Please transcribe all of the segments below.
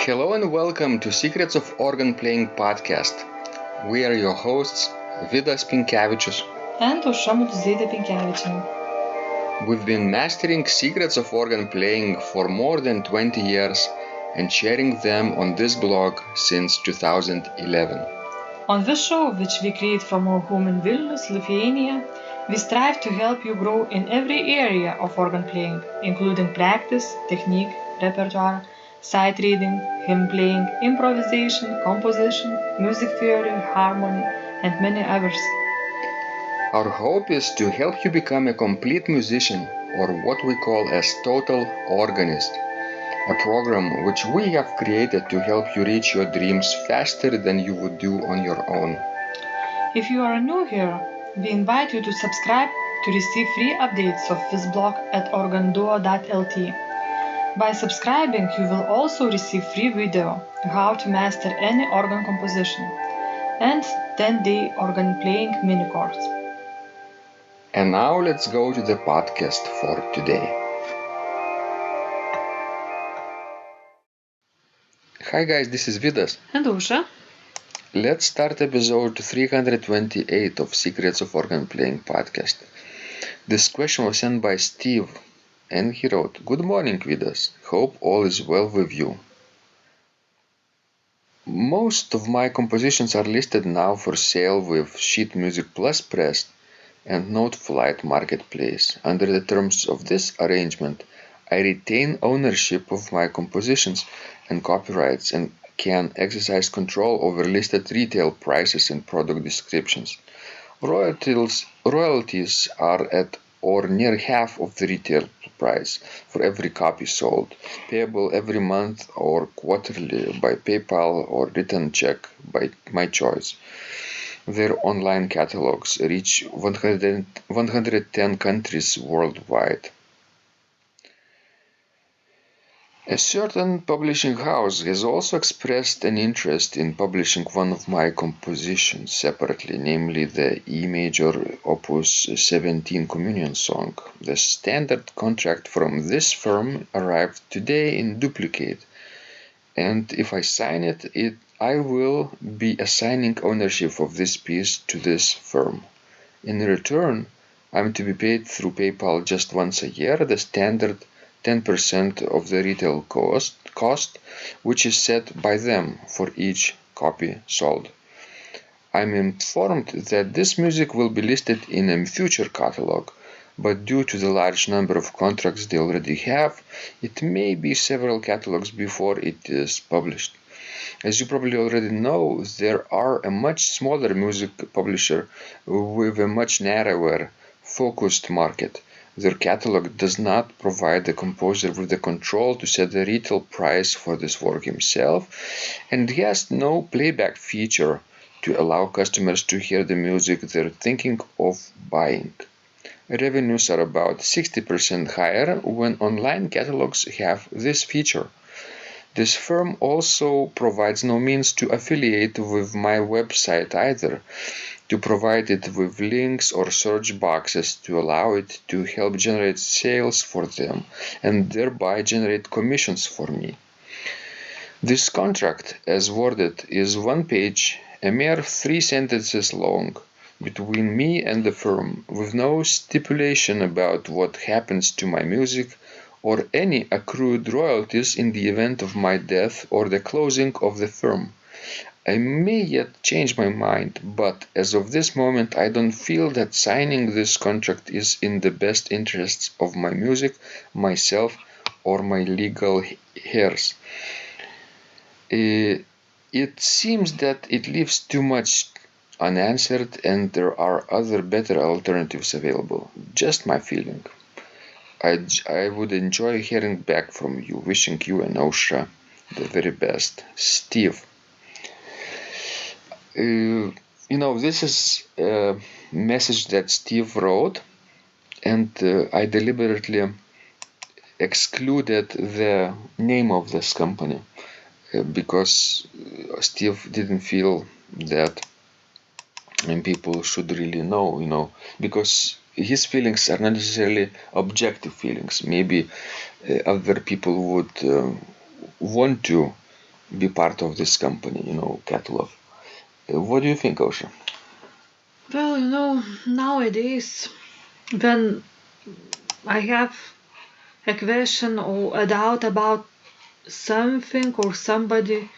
Hello and welcome to Secrets of Organ Playing podcast. We are your hosts, Vidas and Ausra. We've been mastering secrets of organ playing for more than 20 years and sharing them on this blog since 2011. On this show, which we create from our home in Vilnius, Lithuania, we strive to help you grow in every area of organ playing, including practice, technique, repertoire, sight reading, hymn playing, improvisation, composition, music theory, harmony, and many others. Our hope is to help you become a complete musician, or what we call as total organist, a program which we have created to help you reach your dreams faster than you would do on your own. If you are new here, we invite you to subscribe to receive free updates of this blog at organduo.lt. By subscribing, you will also receive free video how to master any organ composition and 10-day organ playing mini course. And now let's go to the podcast for today. Hi guys, this is Vidas. And Ausra. Let's start episode 328 of Secrets of Organ Playing podcast. This question was sent by Steve, and he wrote, "Good morning, Vidas. Hope all is well with you. Most of my compositions are listed now for sale with Sheet Music Plus Press and Noteflight Marketplace. Under the terms of this arrangement, I retain ownership of my compositions and copyrights and can exercise control over listed retail prices and product descriptions. Royalties are at or near half of the retail price for every copy sold, payable every month or quarterly by PayPal or written check by my choice. Their online catalogs reach 110 countries worldwide. A certain publishing house has also expressed an interest in publishing one of my compositions separately, namely the E major Opus 17 Communion Song. The standard contract from this firm arrived today in duplicate, and if I sign it, I will be assigning ownership of this piece to this firm. In return, I'm to be paid through PayPal just once a year, the standard 10% of the retail cost, which is set by them for each copy sold. I'm informed that this music will be listed in a future catalog, but due to the large number of contracts they already have, it may be several catalogs before it is published. As you probably already know, there are a much smaller music publisher with a much narrower, focused market. Their catalog does not provide the composer with the control to set the retail price for this work himself, and he has no playback feature to allow customers to hear the music they're thinking of buying. Revenues are about 60% higher when online catalogs have this feature. This firm also provides no means to affiliate with my website either, to provide it with links or search boxes to allow it to help generate sales for them and thereby generate commissions for me. This contract, as worded, is one page, a mere 3 sentences long, between me and the firm, with no stipulation about what happens to my music or any accrued royalties in the event of my death or the closing of the firm. I may yet change my mind, but as of this moment I don't feel that signing this contract is in the best interests of my music, myself, or my legal heirs. It seems that it leaves too much unanswered and there are other better alternatives available. Just my feeling. I would enjoy hearing back from you. Wishing you and Ausra the very best. Steve." This is a message that Steve wrote, and I deliberately excluded the name of this company because Steve didn't feel that people should really know, because his feelings are not necessarily objective feelings. Maybe other people would want to be part of this company, catalog. What do you think, Ausra? Well, nowadays, when I have a question or a doubt about something or somebody,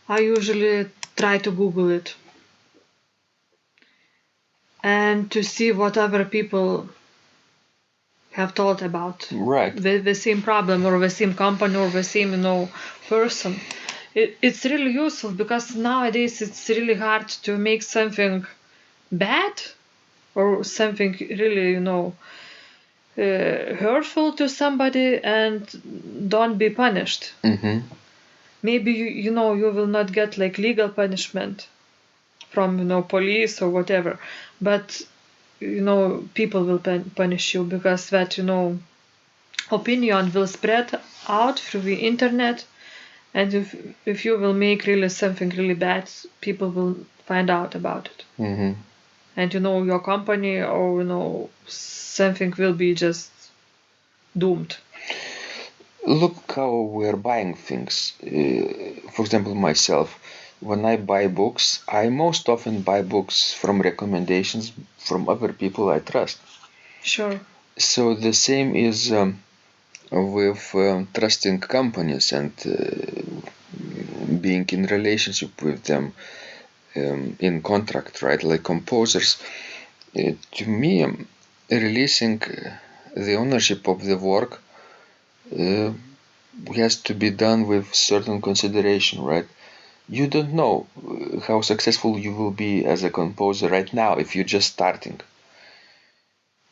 I usually try to Google it and to see what other people have thought about Right. the same problem or the same company or the same person. It's really useful because nowadays it's really hard to make something bad or something really hurtful to somebody and don't be punished. Mm-hmm. Maybe you will not get like legal punishment from police or whatever, but people will punish you because that opinion will spread out through the internet, and if you will make really something really bad, people will find out about it. Mm-hmm. And your company or something will be just doomed. Look how we're buying things. For example, myself, when I buy books, I most often buy books from recommendations from other people I trust. Sure. So the same is with trusting companies and being in relationship with them in contract, right? Like composers. To me, releasing the ownership of the work has to be done with certain consideration, right? You don't know how successful you will be as a composer right now if you're just starting.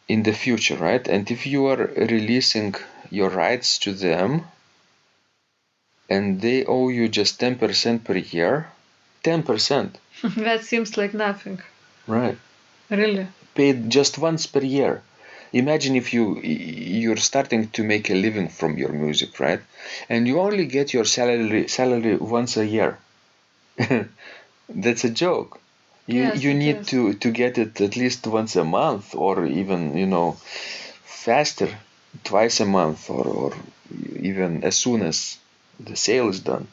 In the future, right? And if you are releasing your rights to them and they owe you just 10% per year, 10%. That seems like nothing. Right. Really. Paid just once per year. Imagine if you're starting to make a living from your music, right? And you only get your salary once a year. That's a joke. Yes, you it need is. to get it at least once a month, or even faster, twice a month, or even as soon as the sale is done.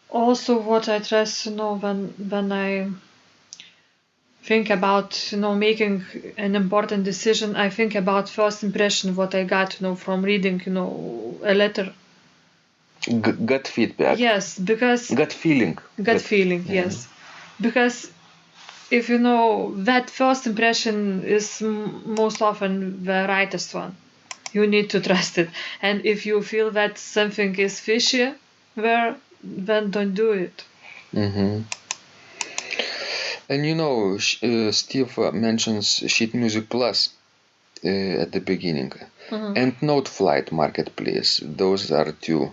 Also, what I try to know when I think about making an important decision, I think about first impression, what I got from reading a letter. Gut feedback. Yes, because Gut feeling. gut feeling. Yes, because if that first impression is most often the rightest one, you need to trust it. And if you feel that something is fishy, then don't do it. Mm-hmm. And Steve mentions Sheet Music Plus at the beginning, and Noteflight Marketplace. Those are two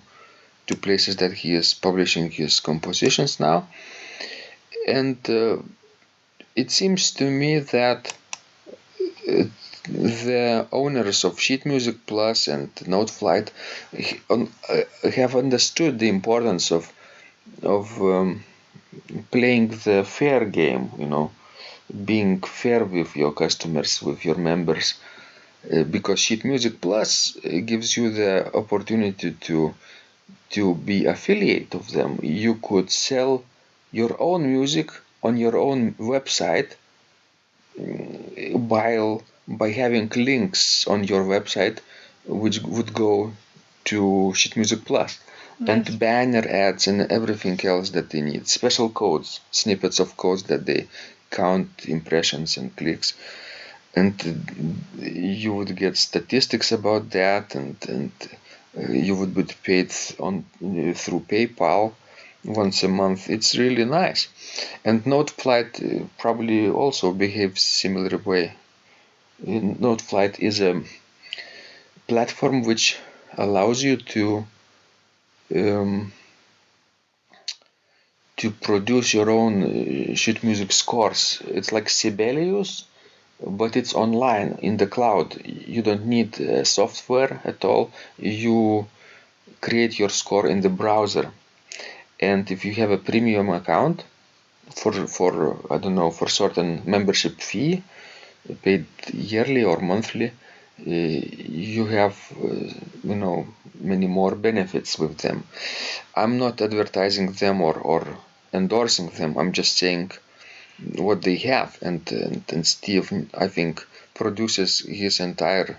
places that he is publishing his compositions now. And it seems to me that the owners of Sheet Music Plus and Noteflight have understood the importance of playing the fair game, being fair with your customers, with your members, because Sheet Music Plus gives you the opportunity to be affiliate of them. You could sell your own music on your own website by having links on your website which would go to Sheet Music Plus. Nice. And banner ads and everything else that they need. Special codes, snippets of codes that they count impressions and clicks. And you would get statistics about that, and you would be paid through PayPal once a month. It's really nice. And Noteflight probably also behaves similar way. Noteflight is a platform which allows you to produce your own sheet music scores. It's like Sibelius, but it's online in the cloud. You don't need software at all. You create your score in the browser, and if you have a premium account for I don't know, for certain membership fee paid yearly or monthly, you have many more benefits with them. I'm not advertising them or endorsing them. I'm just saying what they have, and Steve, I think, produces his entire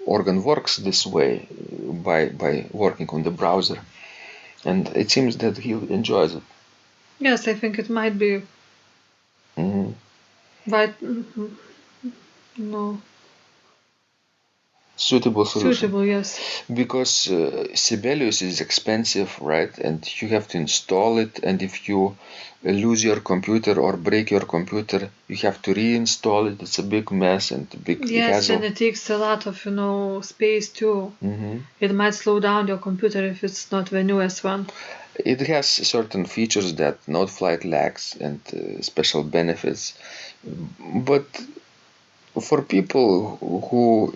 organ works this way by working on the browser, and it seems that he enjoys it. Yes, I think it might be. But no. Suitable solution. Suitable, yes. Because Sibelius is expensive, right? And you have to install it, and if you lose your computer or break your computer, you have to reinstall it. It's a big mess and a big hassle. And it takes a lot of space too. It might slow down your computer if it's not the newest one. It has certain features that Noteflight lacks and special benefits, but for people who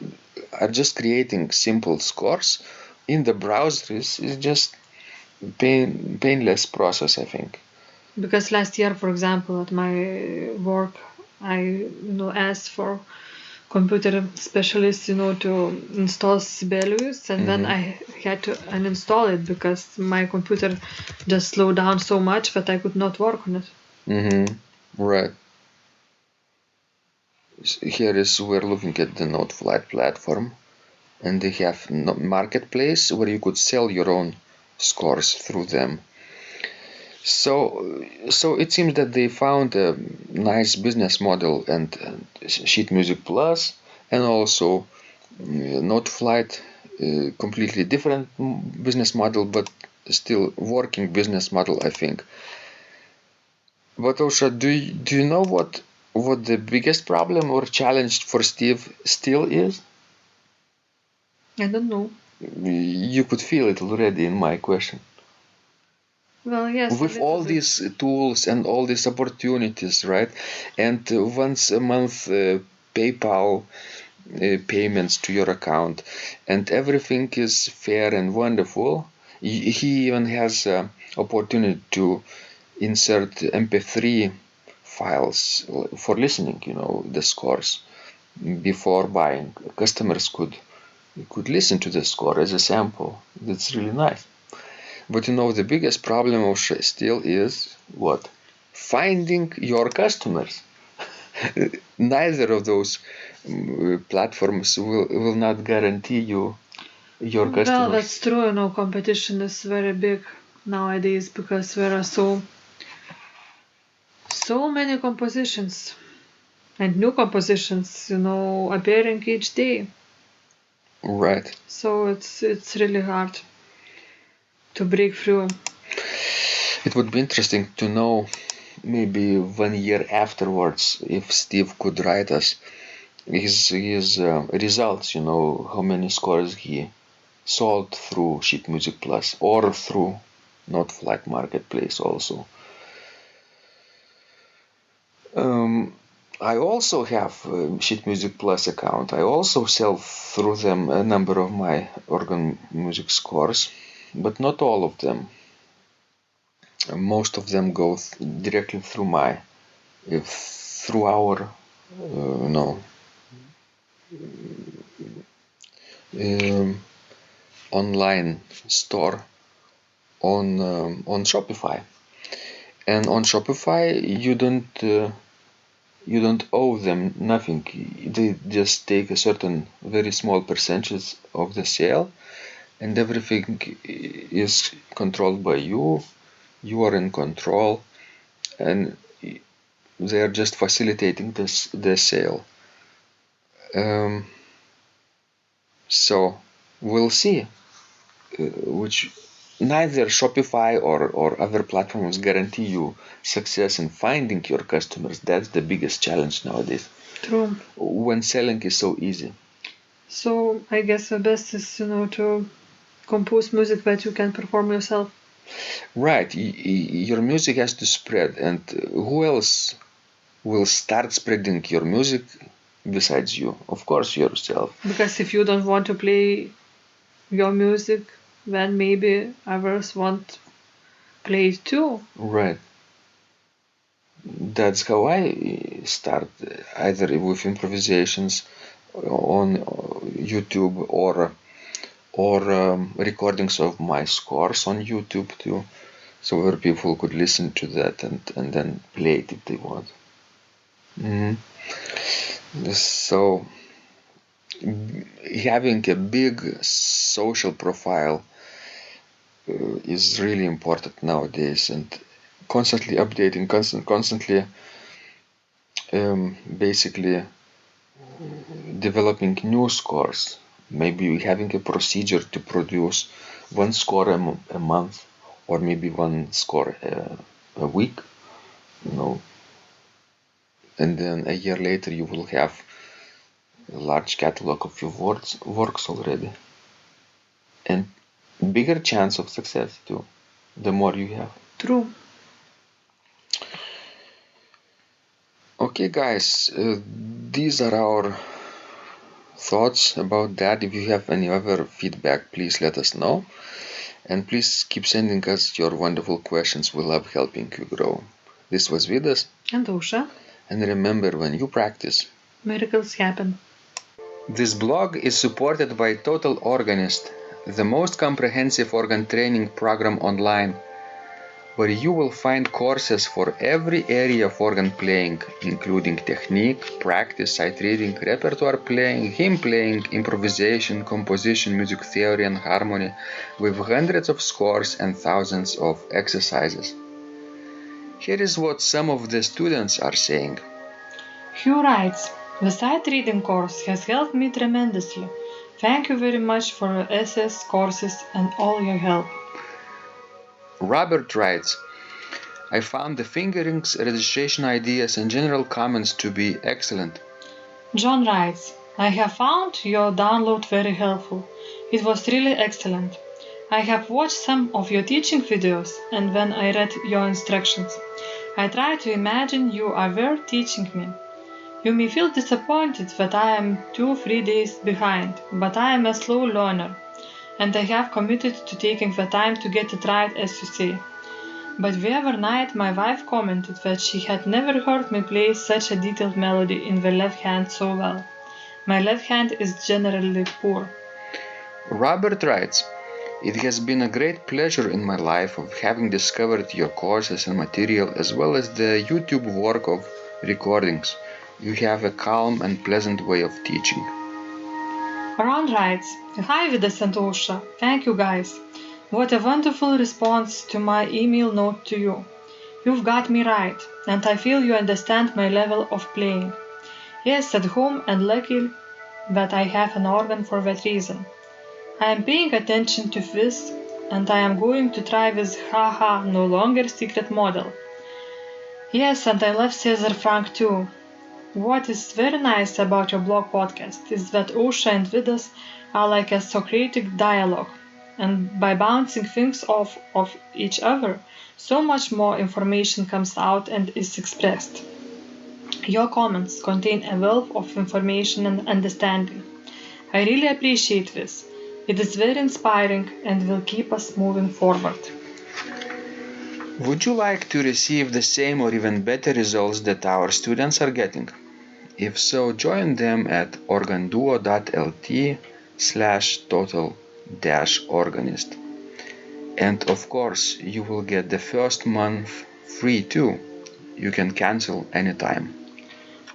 are just creating simple scores in the browser is just painless process, I think. Because last year, for example, at my work, I asked for computer specialists to install Sibelius, and then I had to uninstall it because my computer just slowed down so much that I could not work on it. Right. Here is we're looking at the Noteflight platform, and they have marketplace where you could sell your own scores through them. So it seems that they found a nice business model, and Sheet Music Plus, and also Noteflight, completely different business model, but still working business model, I think. But Ausra, do you know what the biggest problem or challenge for Steve still is? I don't know. You could feel it already in my question. Well, yes. With all these tools and all these opportunities, right? And once a month PayPal payments to your account, and everything is fair and wonderful. He even has opportunity to insert MP3 files for listening, the scores before buying. Customers could listen to the score as a sample. That's really nice. But the biggest problem still is what? Finding your customers. Neither of those platforms will not guarantee you your customers. Well, that's true. Competition is very big nowadays because there are so many compositions and new compositions, appearing each day. Right. So it's really hard to break through. It would be interesting to know, maybe 1 year afterwards, if Steve could write us his results. How many scores he sold through Sheet Music Plus or through Noteflight Marketplace also. I also have Sheet Music Plus account. I also sell through them a number of my organ music scores, but not all of them. Most of them go directly through our online store on Shopify. And on Shopify, you don't owe them nothing. They just take a certain very small percentage of the sale, and everything is controlled by you. You are in control, and they are just facilitating the sale. So we'll see which neither Shopify or other platforms guarantee you success in finding your customers. That's the biggest challenge nowadays. True. When selling is so easy. So I guess the best is to compose music that you can perform yourself. Right. Your music has to spread, and who else will start spreading your music besides you? Of course, yourself. Because if you don't want to play your music, then maybe others won't play it too. Right. That's how I start, either with improvisations on YouTube or recordings of my scores on YouTube too, so where people could listen to that and then play it if they want. So having a big social profile is really important nowadays, and constantly updating, constantly basically developing new scores. Maybe having a procedure to produce one score a month, or maybe one score a week, and then a year later you will have a large catalog of your works already, and bigger chance of success too, the more you have. True. Okay, guys, these are our thoughts about that. If you have any other feedback, please let us know, and please keep sending us your wonderful questions. We love helping you grow. This was Vidas And Ausra. And remember, when you practice, miracles happen. This blog is supported by Total Organist, the most comprehensive organ training program online, where you will find courses for every area of organ playing, including technique, practice, sight reading, repertoire playing, hymn playing, improvisation, composition, music theory and harmony, with hundreds of scores and thousands of exercises. Here is what some of the students are saying. Hugh writes, "The sight reading course has helped me tremendously. Thank you very much for your SS courses and all your help." Robert writes, "I found the fingerings, registration ideas and general comments to be excellent." John writes, "I have found your download very helpful. It was really excellent. I have watched some of your teaching videos, and when I read your instructions, I tried to imagine you were teaching me. You may feel disappointed that I am 2-3 days behind, but I am a slow learner, and I have committed to taking the time to get it right, as you say. But the other night my wife commented that she had never heard me play such a detailed melody in the left hand so well. My left hand is generally poor." Robert writes, "It has been a great pleasure in my life of having discovered your courses and material, as well as the YouTube work of recordings. You have a calm and pleasant way of teaching." Ron writes, "Hi Vidas and Ausra, thank you guys. What a wonderful response to my email note to you. You've got me right, and I feel you understand my level of playing. Yes, at home, and lucky that I have an organ for that reason. I am paying attention to this, and I am going to try this haha no longer secret model. Yes, and I love Cesar Frank too. What is very nice about your blog podcast is that Ausra and Vidas are like a Socratic dialogue, and by bouncing things off of each other, so much more information comes out and is expressed. Your comments contain a wealth of information and understanding. I really appreciate this. It is very inspiring and will keep us moving forward." Would you like to receive the same or even better results that our students are getting? If so, join them at organduo.lt/total-organist. And of course, you will get the first month free too. You can cancel anytime.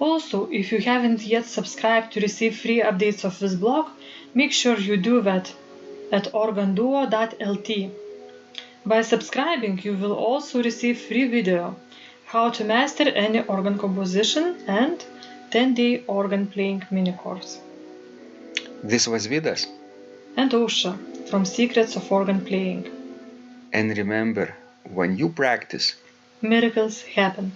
Also, if you haven't yet subscribed to receive free updates of this blog, make sure you do that at organduo.lt. By subscribing, you will also receive free video, how to master any organ composition, and 10-day organ playing mini course. This was Vidas and Ausra from Secrets of Organ Playing. And remember, when you practice, miracles happen.